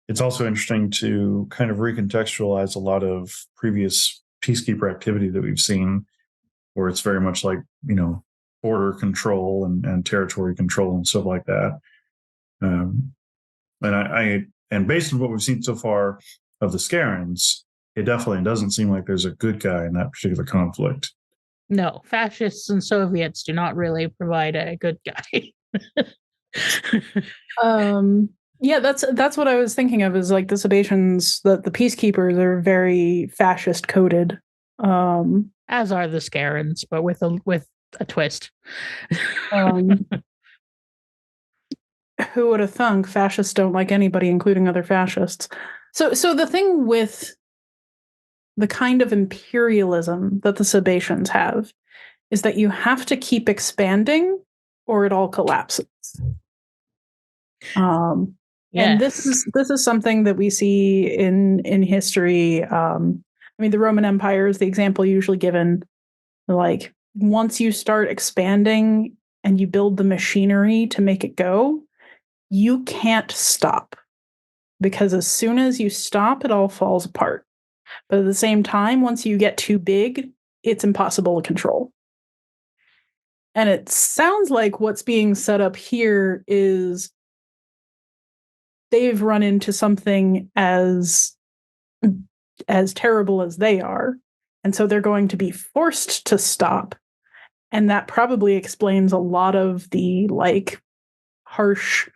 It's also interesting to kind of recontextualize a lot of previous peacekeeper activity that we've seen, where it's very much like, border control and territory control and stuff like that. And based on what we've seen so far of the Scarans, it definitely doesn't seem like there's a good guy in that particular conflict. No, fascists and Soviets do not really provide a good guy. Yeah, that's what I was thinking of, is like the Sebaceans, the peacekeepers are very fascist coded. As are the Scarans, but with a twist. Who would have thunk fascists don't like anybody, including other fascists? So the thing with the kind of imperialism that the Sebaceans have is that you have to keep expanding or it all collapses. Yes. And this is something that we see in history. The Roman Empire is the example usually given. Like once you start expanding and you build the machinery to make it go, you can't stop, because as soon as you stop, it all falls apart. But at the same time, once you get too big, it's impossible to control. And it sounds like what's being set up here is they've run into something as terrible as they are, And so they're going to be forced to stop. And that probably explains a lot of the like harsh,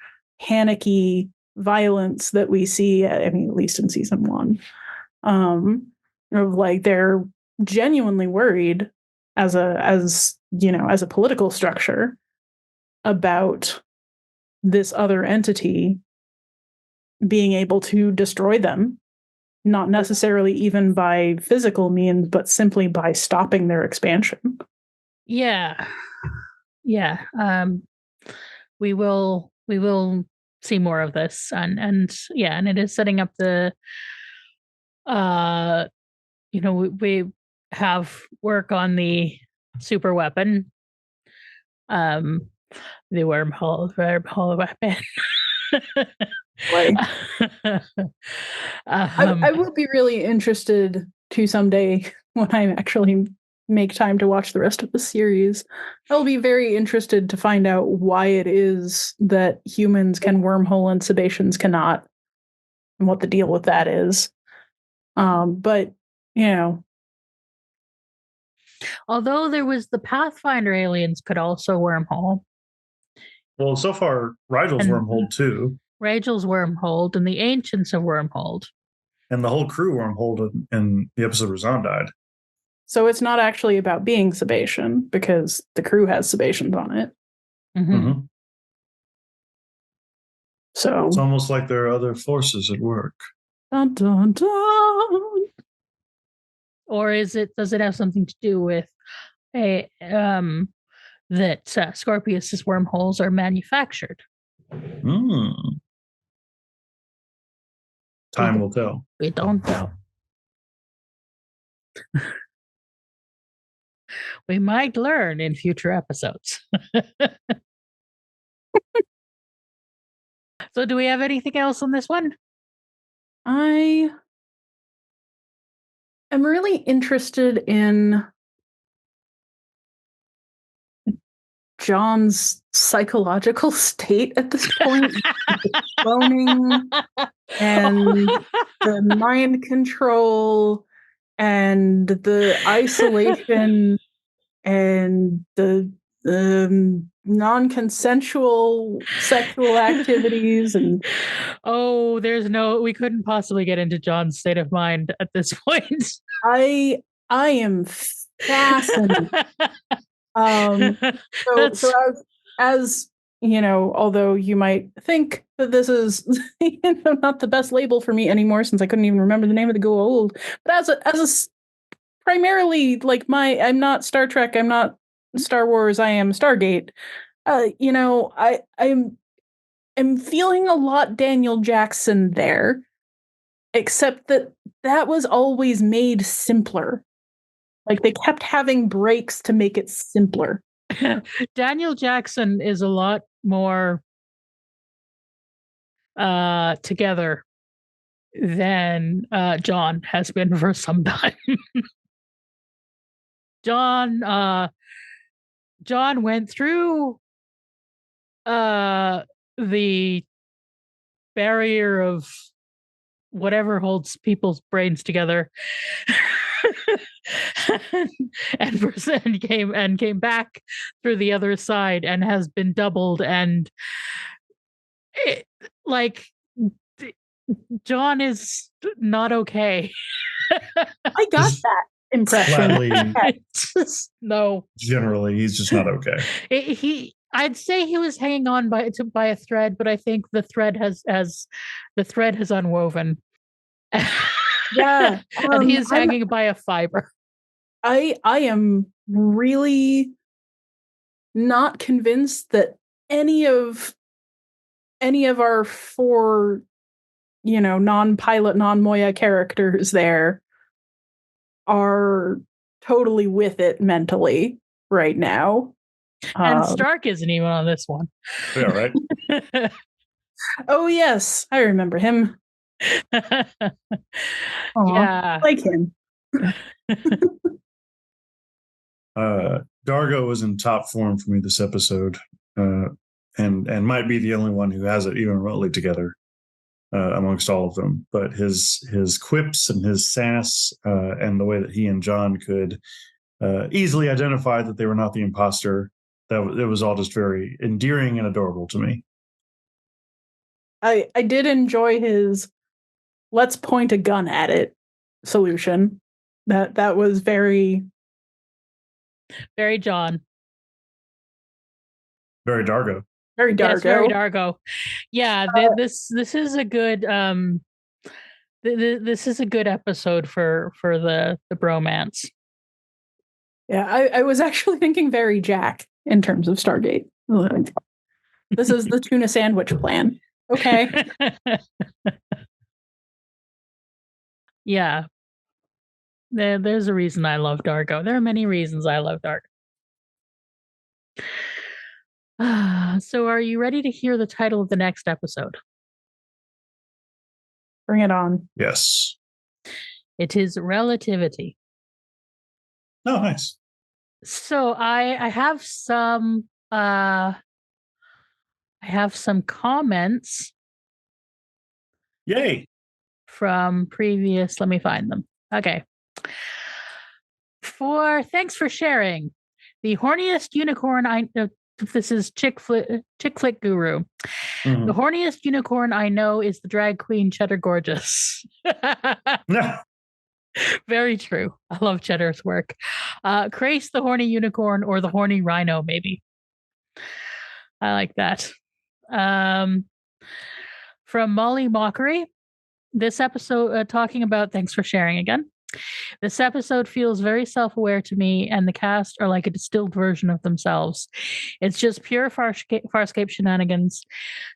panicky violence that we see, I mean, at least in season 1. Of like they're genuinely worried as a political structure about this other entity being able to destroy them, not necessarily even by physical means, but simply by stopping their expansion. Yeah. We will see more of this, and it is setting up the we have work on the super weapon, the wormhole weapon. I will be really interested to someday, when I actually make time to watch the rest of the series, I'll be very interested to find out why it is that humans can wormhole and Sebaceans cannot, and what the deal with that is. But although there was the Pathfinder aliens could also wormhole. Well, so far, Rigel's wormholed too. Rigel's wormholed, and the Ancients have wormholed. And the whole crew wormholed in the episode where Zahn died. So it's not actually about being Sebacean, because the crew has Sebaceans on it. Mm-hmm. So it's almost like there are other forces at work. Dun, dun, dun. Or does it have something to do with that Scorpius's wormholes are manufactured? Time will tell. We don't know. We might learn in future episodes. So do we have anything else on this one? I am really interested in John's psychological state at this point. The cloning and the mind control and the isolation and the non-consensual sexual activities. And we couldn't possibly get into John's state of mind at this point. I am fascinated. So as you know, although you might think that this is not the best label for me anymore, since I couldn't even remember the name of the go old, but as a primarily like I'm not Star Trek, I'm not Star Wars, I am Stargate. I'm feeling a lot Daniel Jackson there, except that was always made simpler. Like they kept having breaks to make it simpler. Daniel Jackson is a lot more together than John has been for some time. John went through the barrier of whatever holds people's brains together. and came back through the other side and has been doubled, and John is not okay. I got that impression. No, generally he's just not okay. I'd say he was hanging on by a thread, but I think the thread has unwoven. Yeah, and he's hanging by a fiber. I am really not convinced that any of our 4, non-pilot, non-Moya characters there are totally with it mentally right now. And Stark isn't even on this one. Yeah, right. Oh yes, I remember him. Yeah, I like him. Dargo was in top form for me this episode, and might be the only one who has it even remotely together. amongst all of them. But his quips and his sass and the way that he and John could easily identify that they were not the imposter, it was all just very endearing and adorable to me. I did enjoy his "let's point a gun at it" solution. That was very John. Very Dargo. Very Dargo. Yes, very Dargo. Yeah, this is a good this is a good episode for the bromance. Yeah, I was actually thinking very Jack in terms of Stargate. This is the tuna sandwich plan. Okay. Yeah. There's a reason I love Dargo. There are many reasons I love Dargo. So are you ready to hear the title of the next episode? Bring it on. Yes. It is Relativity. Oh, nice. So I have some comments. Yay. From previous, let me find them. Okay. Thanks for sharing. The horniest unicorn this is Chick Flick Guru. Mm-hmm. The horniest unicorn I know is the drag queen Cheddar Gorgeous. Very true. I love Cheddar's work. Crace the horny unicorn or the horny rhino, maybe. I like that. From Molly Mockery, this episode talking about thanks for sharing again. This episode feels very self-aware to me, and the cast are like a distilled version of themselves. It's just pure Farscape shenanigans.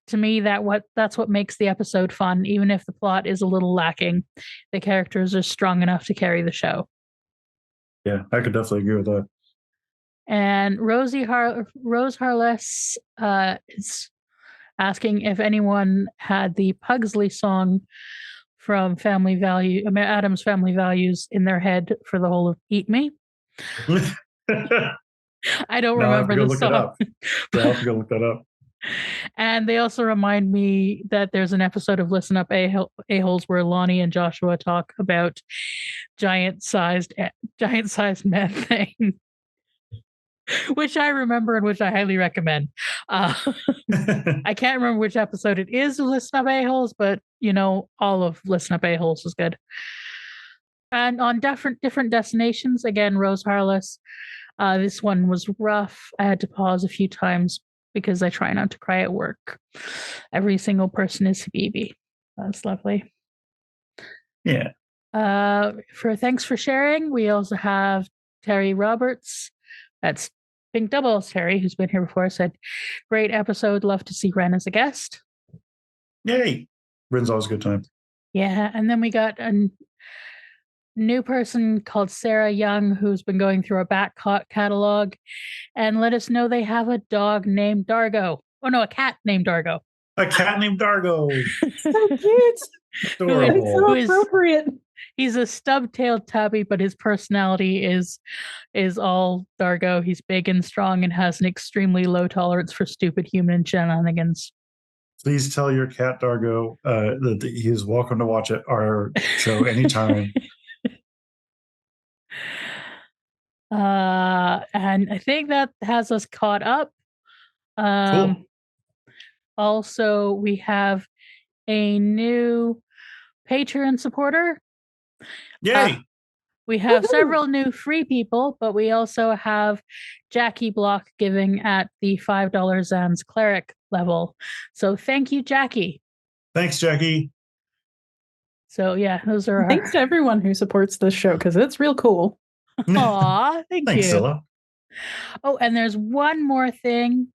To me, that's what makes the episode fun, even if the plot is a little lacking. The characters are strong enough to carry the show. Yeah, I could definitely agree with that. And Rose Harless is asking if anyone had the Pugsley song from Adam's Family Values in their head for the whole of Eat Me. I don't remember the song. I'll have to go look that up. And they also remind me that there's an episode of Listen Up A-Holes where Lonnie and Joshua talk about giant-sized methane. Which I remember and which I highly recommend. I can't remember which episode it is of Listen Up A-Holes, but all of Listen Up A-Holes is good. And on different destinations, again, Rose Harless. This one was rough. I had to pause a few times because I try not to cry at work. Every single person is Habibi. That's lovely. Yeah. Thanks for sharing. We also have Terry Roberts. That's Pink Doubles Terry, who's been here before, said, great episode. Love to see Ren as a guest. Yay. Ren's always a good time. Yeah. And then we got a new person called Sara Young, who's been going through our back catalog and let us know they have a dog named Dargo. Oh, no, a cat named Dargo. A cat named Dargo. So cute. Adorable. So appropriate. He's a stub-tailed tabby, but his personality is all Dargo. He's big and strong and has an extremely low tolerance for stupid human shenanigans. Please tell your cat Dargo that he's welcome to watch our show anytime. And I think that has us caught up. Cool. Also, we have a new Patreon supporter. Yay! We have several new free people, but we also have Jackie Block giving at the $5 Zan's Cleric level. So thank you, Jackie. Thanks, Jackie. So yeah, those are Thanks to everyone who supports this show, because it's real cool. Aw, thanks you. Zylla. Oh, and there's one more thing.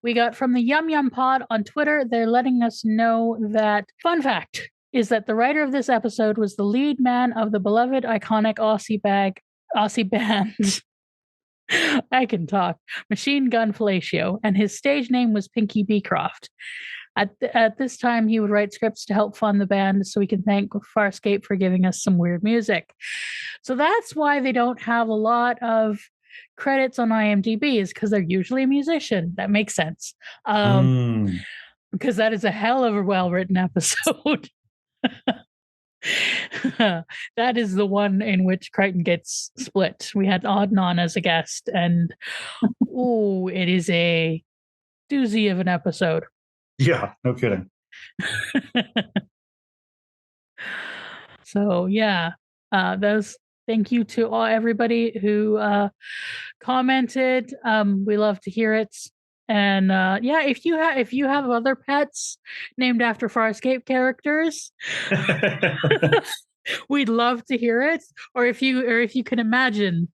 We got from the Yum Yum Pod on Twitter. They're letting us know that, fun fact, is that the writer of this episode was the lead man of the beloved iconic Aussie band. I can talk. Machine Gun Fellatio, and his stage name was Pinky Beecroft. At this time, he would write scripts to help fund the band so we can thank Farscape for giving us some weird music. So that's why they don't have a lot of credits on IMDb, is because they're usually a musician. That makes sense. because that is a hell of a well-written episode. That is the one in which Crichton gets split. We had Adnan as a guest, and it is a doozy of an episode. Yeah, no kidding. So yeah, thank you to everybody who commented. We love to hear it. And if you have other pets named after Farscape characters, we'd love to hear it. Or if you can imagine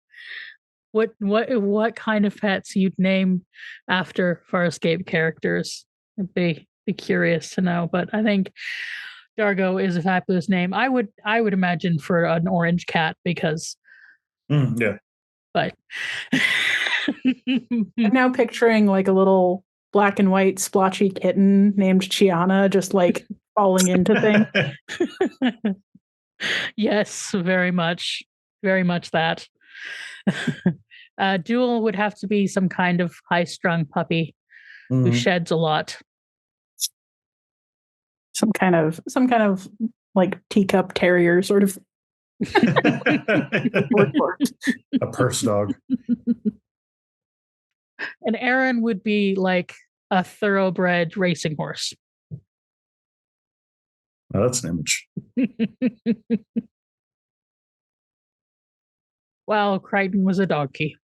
what kind of pets you'd name after Farscape characters, I'd be curious to know. But I think Dargo is a fabulous name. I would imagine for an orange cat because yeah. But I'm now picturing like a little black and white splotchy kitten named Chiana just like falling into things. Yes, very much that. Jewel would have to be some kind of high-strung puppy who sheds a lot. Some kind of like teacup terrier sort of. A purse dog. And Aaron would be like a thoroughbred racing horse. Oh, that's an image. Well, Crichton was a donkey.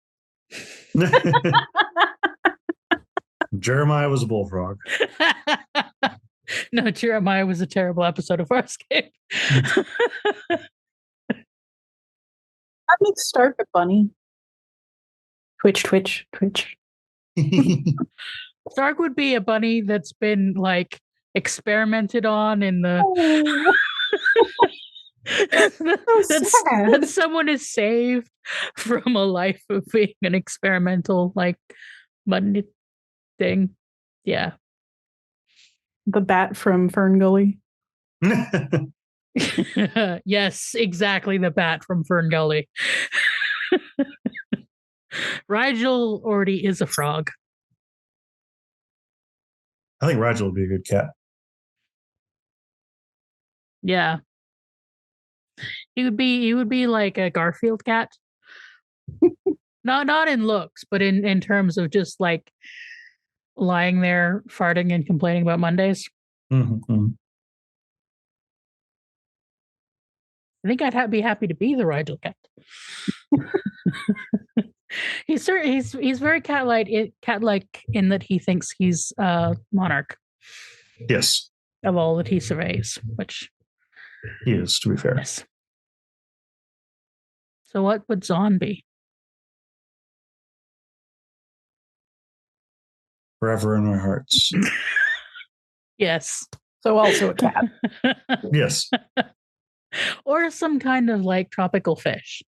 Jeremiah was a bullfrog. No, Jeremiah was a terrible episode of Farscape. That makes Stark a bunny. Twitch. Stark would be a bunny that's been like experimented on in the that someone is saved from a life of being an experimental like bunny thing. Yeah. The bat from Fern Gully. Yes, exactly, the bat from Fern Gully. Rigel already is a frog. I think Rigel would be a good cat. Yeah. He would be like a Garfield cat. Not in looks, but in terms of just like lying there farting and complaining about Mondays. Mm-hmm. I think I'd be happy to be the Rigel cat. He's very cat-like in that he thinks he's monarch. Yes. Of all that he surveys, which he is, to be fair. Yes. So what would Zahn be? Forever in our hearts. Yes. So also a cat. Yes. Or some kind of like tropical fish.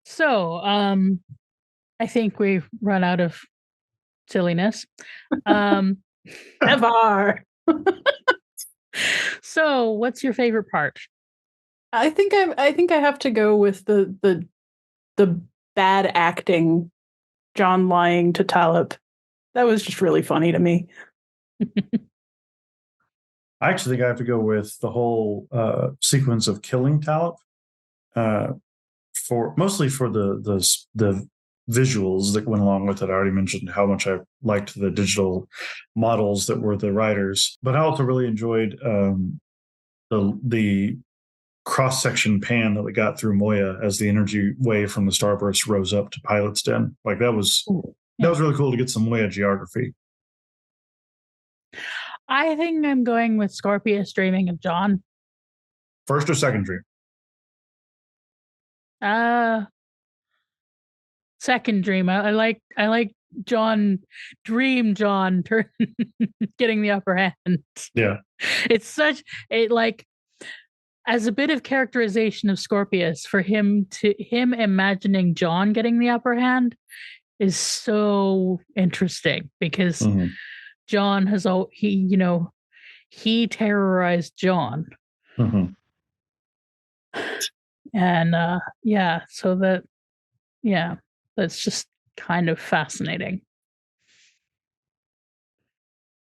So, I think we've run out of silliness. Ever. So, what's your favorite part? I think I have to go with the bad acting, John lying to Talib. That was just really funny to me. I actually think I have to go with the whole sequence of killing Talib, mostly for the visuals that went along with it. I already mentioned how much I liked the digital models that were the writers, but I also really enjoyed the cross-section pan that we got through Moya as the energy wave from the starburst rose up to Pilot's Den. Like that was really cool to get some Moya geography. I think I'm going with Scorpius dreaming of John. First or second dream? Second dream. I like John getting the upper hand. Yeah. It's as a bit of characterization of Scorpius, for him imagining John getting the upper hand is so interesting because John he terrorized John. Mm-hmm. And that's just kind of fascinating.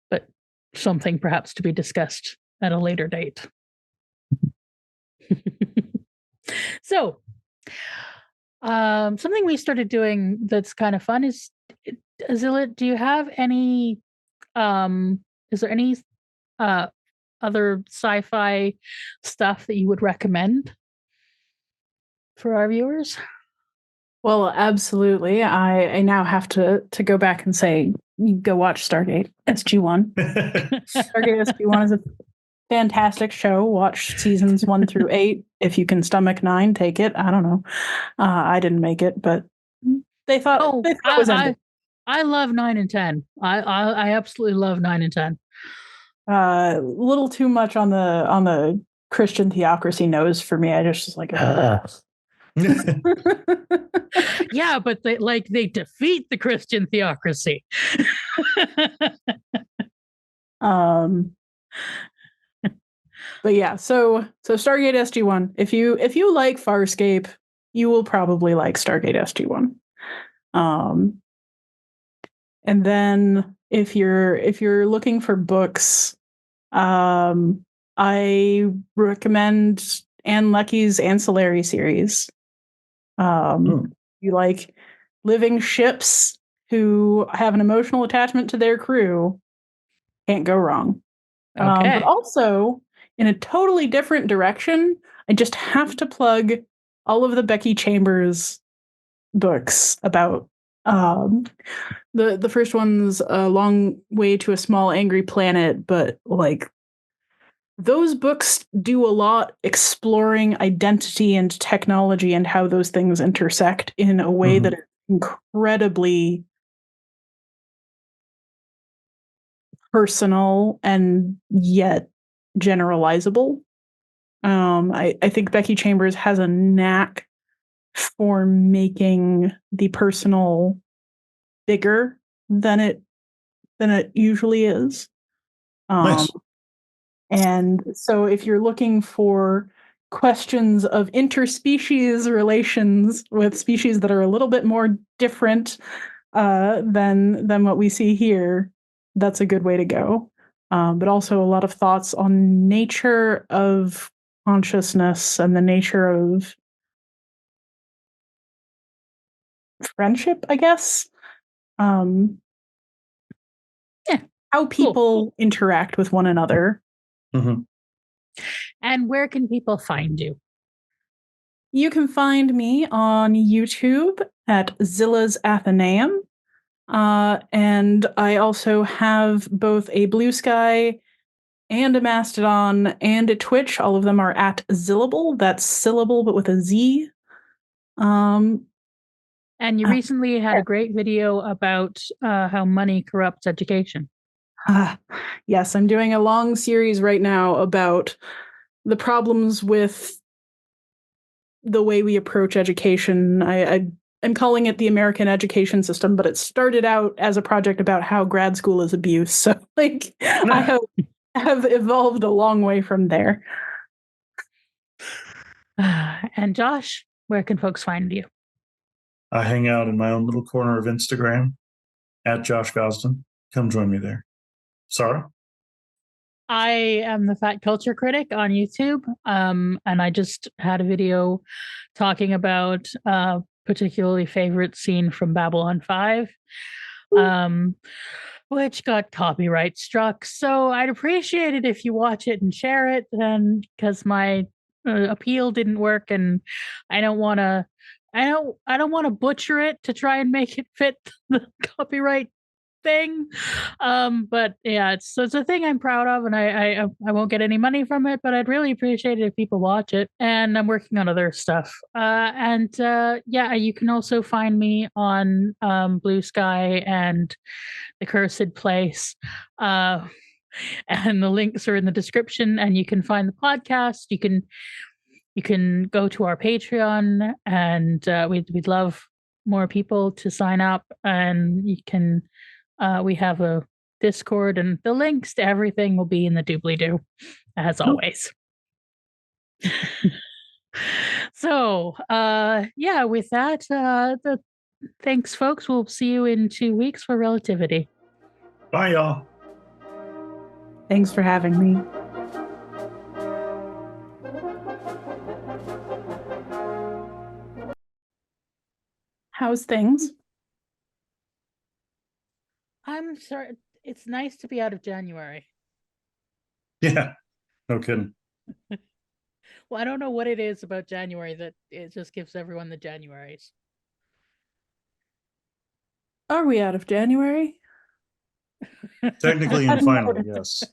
But something perhaps to be discussed at a later date. So, something we started doing that's kind of fun is, Zylla, do you have any, is there any other sci-fi stuff that you would recommend for our viewers? Well, absolutely. I now have to go back and say, go watch Stargate SG-1. Stargate SG-1 is a fantastic show. Watch seasons 1 through 8. If you can stomach 9, take it. I don't know. I didn't make it, but they thought it was ended. I love 9 and 10. I absolutely love 9 and 10. A little too much on the Christian theocracy nose for me. I just was like, yeah, but they defeat the Christian theocracy. But yeah, so Stargate SG-1. If you like Farscape, you will probably like Stargate SG-1. And then if you're looking for books, I recommend Anne Leckie's Ancillary series. You like living ships who have an emotional attachment to their crew, can't go wrong. Okay. But also, in a totally different direction, I just have to plug all of the Becky Chambers books about the first one's A Long Way to a Small Angry Planet, but like those books do a lot exploring identity and technology and how those things intersect in a way that is incredibly personal and yet generalizable. I think Becky Chambers has a knack for making the personal bigger than it usually is. Nice. And so if you're looking for questions of interspecies relations with species that are a little bit more different than what we see here, that's a good way to go. But also a lot of thoughts on nature of consciousness and the nature of friendship, I guess. How people interact with one another. And where can people find you? You can find me on YouTube at Zylla's Athenaeum. And I also have both a Blue Sky and a Mastodon and a Twitch. All of them are at Zillable. That's syllable, but with a Z. And you recently had a great video about how money corrupts education. Yes, I'm doing a long series right now about the problems with the way we approach education. I'm calling it the American education system, but it started out as a project about how grad school is abuse. So, like, I have evolved a long way from there. And Josh, where can folks find you? I hang out in my own little corner of Instagram at Josh Gosdin. Come join me there. Sara? I am the Fat Culture Critic on YouTube. And I just had a video talking about a particularly favorite scene from Babylon 5, which got copyright struck. So I'd appreciate it if you watch it and share it, and because my appeal didn't work, and I don't want to butcher it to try and make it fit the copyright thing. But yeah, it's a thing I'm proud of, and I won't get any money from it, but I'd really appreciate it if people watch it. And I'm working on other stuff. Yeah, you can also find me on Blue Sky and The Cursed Place. And the links are in the description, and you can find the podcast. You can go to our Patreon, and we'd love more people to sign up, and you can we have a Discord, and the links to everything will be in the doobly-doo, as always. So, yeah, with that, thanks, folks. We'll see you in 2 weeks for Relativity. Bye, y'all. Thanks for having me. How's things? I'm sorry. It's nice to be out of January. Yeah, no kidding. Well, I don't know what it is about January that it just gives everyone the Januaries. Are we out of January? Technically and finally, yes.